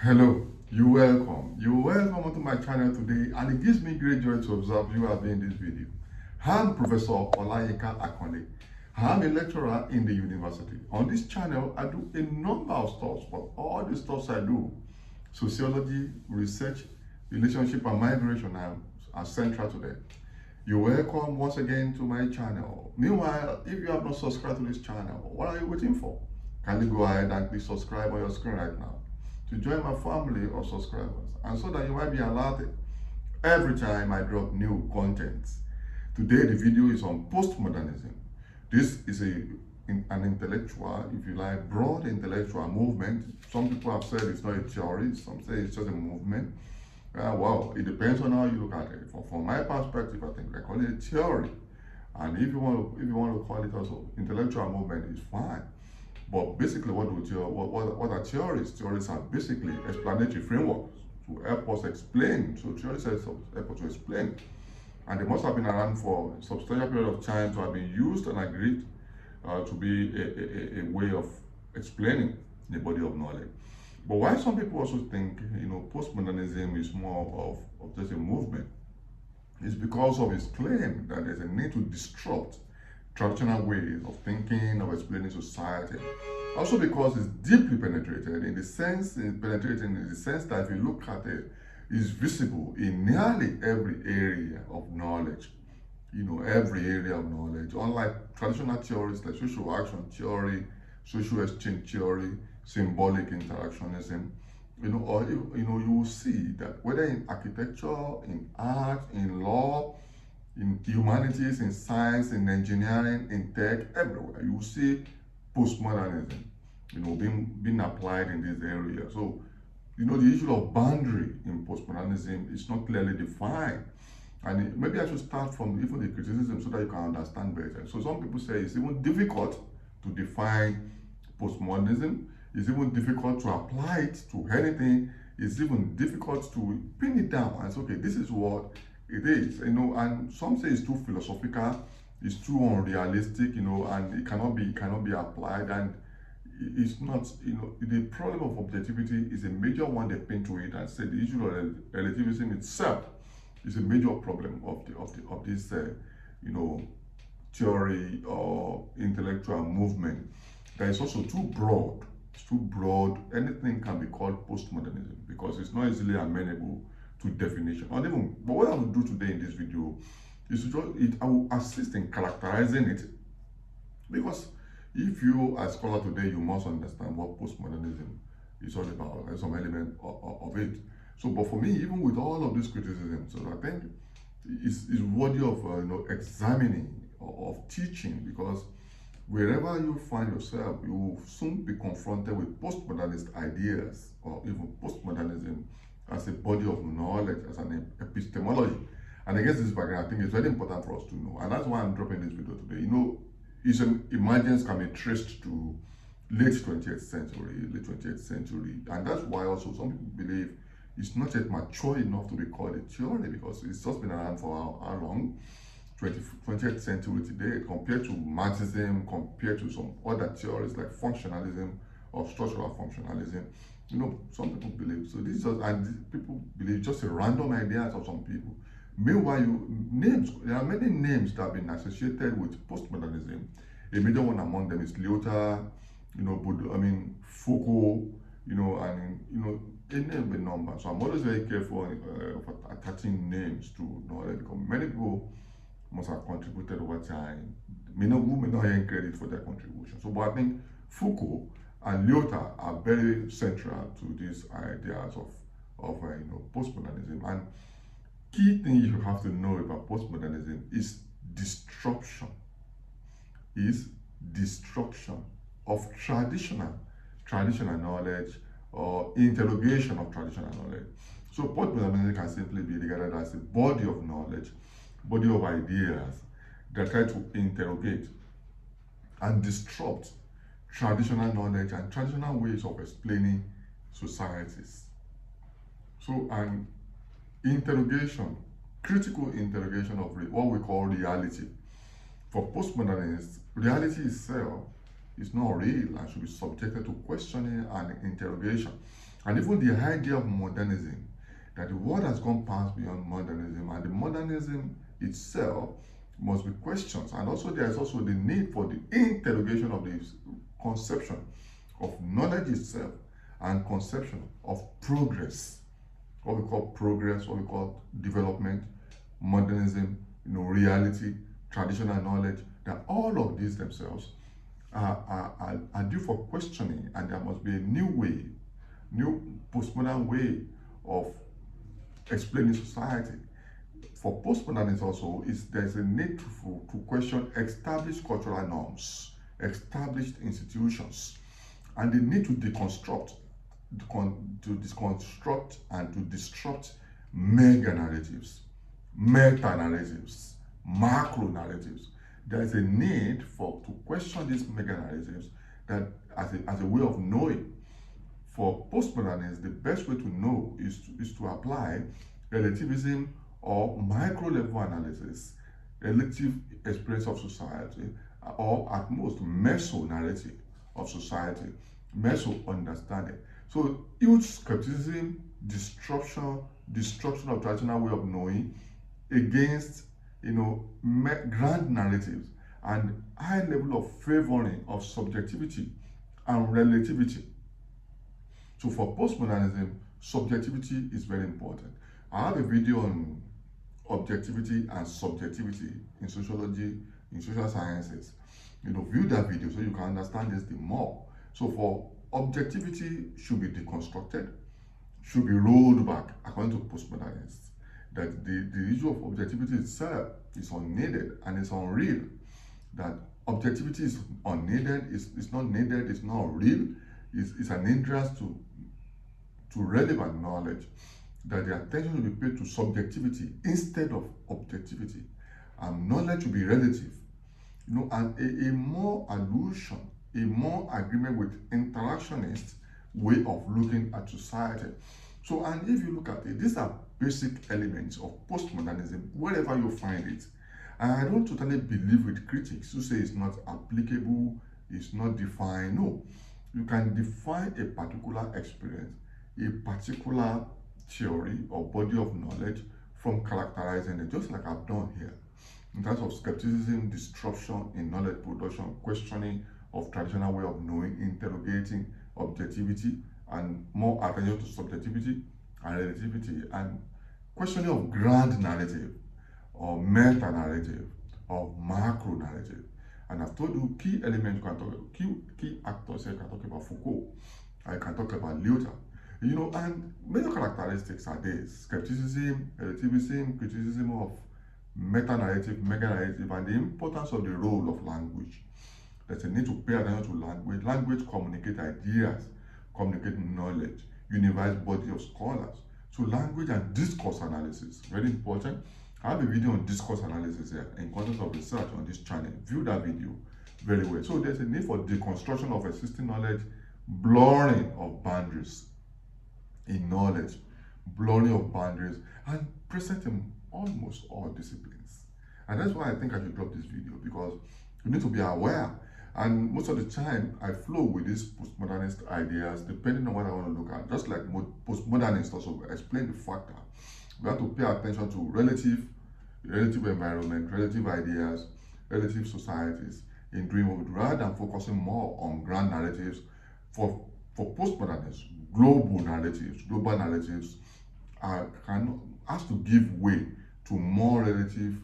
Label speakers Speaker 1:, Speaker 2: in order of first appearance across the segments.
Speaker 1: Hello, you're welcome. You're welcome to my channel today, and it gives me great joy to observe you are doing this video. I'm Professor Olayinka Akonde. I'm a lecturer in the university. On this channel, I do a number of stuff, but all the stuff I do, sociology, research, relationship, and migration are central to them. You're welcome once again to my channel. Meanwhile, if you have not subscribed to this channel, what are you waiting for? Kindly go ahead and click subscribe on your screen right now to join my family of subscribers, and so that you might be alerted every time I drop new content. Today the video is on postmodernism. This is an intellectual, if you like, broad intellectual movement. Some people have said it's not a theory, some say it's just a movement. Well, it depends on how you look at it. From my perspective, I think I call it a theory, and if you want to call it also intellectual movement, it's fine. But basically, what are theories? Theories are basically explanatory frameworks to help us explain. So theories help us to explain. And they must have been around for a substantial period of time to have been used and agreed to be a way of explaining the body of knowledge. But why some people also think, postmodernism is more of just a movement, is because of his claim that there's a need to disrupt traditional ways of thinking, of explaining society. Also because it's deeply penetrated in the sense that if you look at it, it's visible in nearly every area of knowledge. Every area of knowledge. Unlike traditional theories like social action theory, social exchange theory, symbolic interactionism, you will see that whether in architecture, in art, in law, in humanities, in science, in engineering, in tech, everywhere, you will see postmodernism, being applied in this area. So, the issue of boundary in postmodernism is not clearly defined. And maybe I should start from even the criticism so that you can understand better. So some people say it's even difficult to define postmodernism. It's even difficult to apply it to anything. It's even difficult to pin it down and say, okay, this is what it is, and some say it's too philosophical, it's too unrealistic, and it cannot be applied, and it's not, the problem of objectivity is a major one they pin to it and say the issue of relativism itself is a major problem of this theory or intellectual movement. That is also too broad. It's too broad. Anything can be called postmodernism because it's not easily amenable to definition. But what I will do today in this video is I will assist in characterizing it, because if you as a scholar today, you must understand what postmodernism is all about and some element of it. So, but for me, even with all of these criticisms, so I think it's worthy of examining, of teaching, because wherever you find yourself, you will soon be confronted with postmodernist ideas or even postmodernism as a body of knowledge, as an epistemology. And against this background, I think it's very important for us to know. And that's why I'm dropping this video today. Emergence can be traced to late 20th century. And that's why also some people believe it's not yet mature enough to be called a theory, because it's just been around for how long? 20th century today, compared to Marxism, compared to some other theories like functionalism or structural functionalism. Some people believe, so this is just, and people believe just a random ideas of some people. Meanwhile, there are many names that have been associated with postmodernism. A major one among them is Lyotard, Foucault, and a name a number. So I'm always very careful of attaching names to knowledge, because many people must have contributed over time. Who may not earn credit for their contribution. So, but I think Foucault and Lyotard are very central to these ideas of postmodernism. And key thing you have to know about postmodernism is destruction of traditional knowledge, or interrogation of traditional knowledge. So postmodernism can simply be regarded as a body of knowledge, body of ideas that try to interrogate and disrupt traditional knowledge and traditional ways of explaining societies. So an interrogation, critical interrogation of what we call reality. For postmodernists, reality itself is not real and should be subjected to questioning and interrogation. And even the idea of modernism, that the world has gone past beyond modernism, and the modernism itself must be questioned. And also there is also the need for the interrogation of the conception of knowledge itself and conception of progress, what we call progress, what we call development, modernism, reality, traditional knowledge, that all of these themselves are due for questioning, and there must be a new way, new postmodern way of explaining society. For postmodernism also, there's a need to question established cultural norms, established institutions, and the need to deconstruct, to deconstruct and to disrupt mega narratives, meta narratives, macro narratives. There is a need to question these mega narratives that as a way of knowing. For postmodernists, the best way to know is to apply relativism or micro level analysis, relative experience of society, or at most meso narrative of society, meso understanding. So huge skepticism, destruction of traditional way of knowing against grand narratives, and high level of favoring of subjectivity and relativity. So for postmodernism, subjectivity is very important. I have a video on objectivity and subjectivity in sociology, in social sciences. View that video so you can understand this the more. So for objectivity should be deconstructed, should be rolled back according to postmodernists. That the issue of objectivity itself is unneeded and it's unreal. That objectivity is unneeded, it's not needed, it's not real, it's an hindrance to relevant knowledge. That the attention will be paid to subjectivity instead of objectivity, and knowledge will be relative. And a more allusion, a more agreement with interactionist way of looking at society. So, and if you look at it, these are basic elements of postmodernism, wherever you find it. And I don't totally believe with critics who say it's not applicable, it's not defined. No, you can define a particular experience, a particular theory or body of knowledge from characterizing it, just like I've done here. In terms of skepticism, disruption in knowledge production, questioning of traditional way of knowing, interrogating objectivity, and more attention to subjectivity and relativity, and questioning of grand narrative or meta narrative or macro narrative. And I've told you key elements you can talk about, key actors. You can talk about Foucault, I can talk about Lyotard. And major characteristics are these: skepticism, relativism, criticism of meta-narrative, mega-narrative, and the importance of the role of language. There's a need to pay attention to language. Language communicates ideas, communicate knowledge, unifies body of scholars. So language and discourse analysis, very important. I have a video on discourse analysis here in context of research on this channel. View that video very well. So there's a need for deconstruction of existing knowledge, blurring of boundaries in knowledge, blurring of boundaries, and present in almost all disciplines. And that's why I think I should drop this video, because you need to be aware. And most of the time, I flow with these postmodernist ideas depending on what I want to look at. Just like postmodernists also explain the fact that we have to pay attention to relative environment, relative ideas, relative societies in doing what we do, rather than focusing more on grand narratives. For postmodernists, global narratives has to give way to more relative,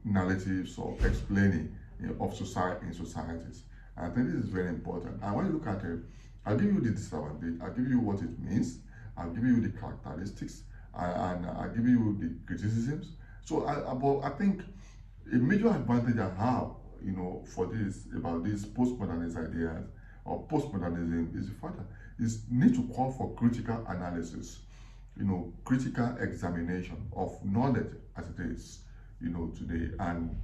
Speaker 1: narratives of explaining of society in societies. And I think this is very important. And when you look at it, I'll give you the disadvantage, I'll give you what it means, I'll give you the characteristics, and I'll give you the criticisms. So I think a major advantage I have, for this, about these postmodernist ideas or postmodernism, is the fact that is need to call for critical analysis, critical examination of knowledge as it is, today, and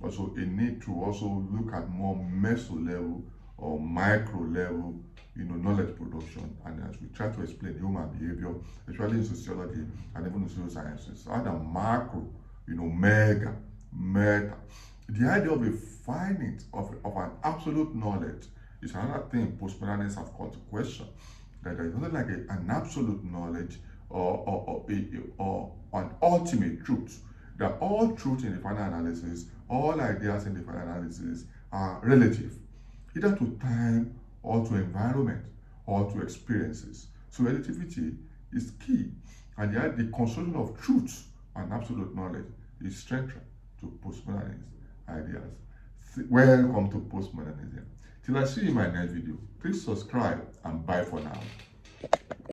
Speaker 1: also a need to also look at more meso level or micro level, knowledge production, and as we try to explain human behavior, especially in sociology and even in social sciences, other macro, mega, meta. The idea of a finite, of an absolute knowledge is another thing postmodernists have called to question. that there is nothing like an absolute knowledge or an ultimate truth. That all truth in the final analysis, all ideas in the final analysis are relative, either to time or to environment or to experiences. So relativity is key, and yet the construction of truth and absolute knowledge is central to postmodernist ideas. Welcome to Postmodernism. Till I see you in my next video, please subscribe and bye for now.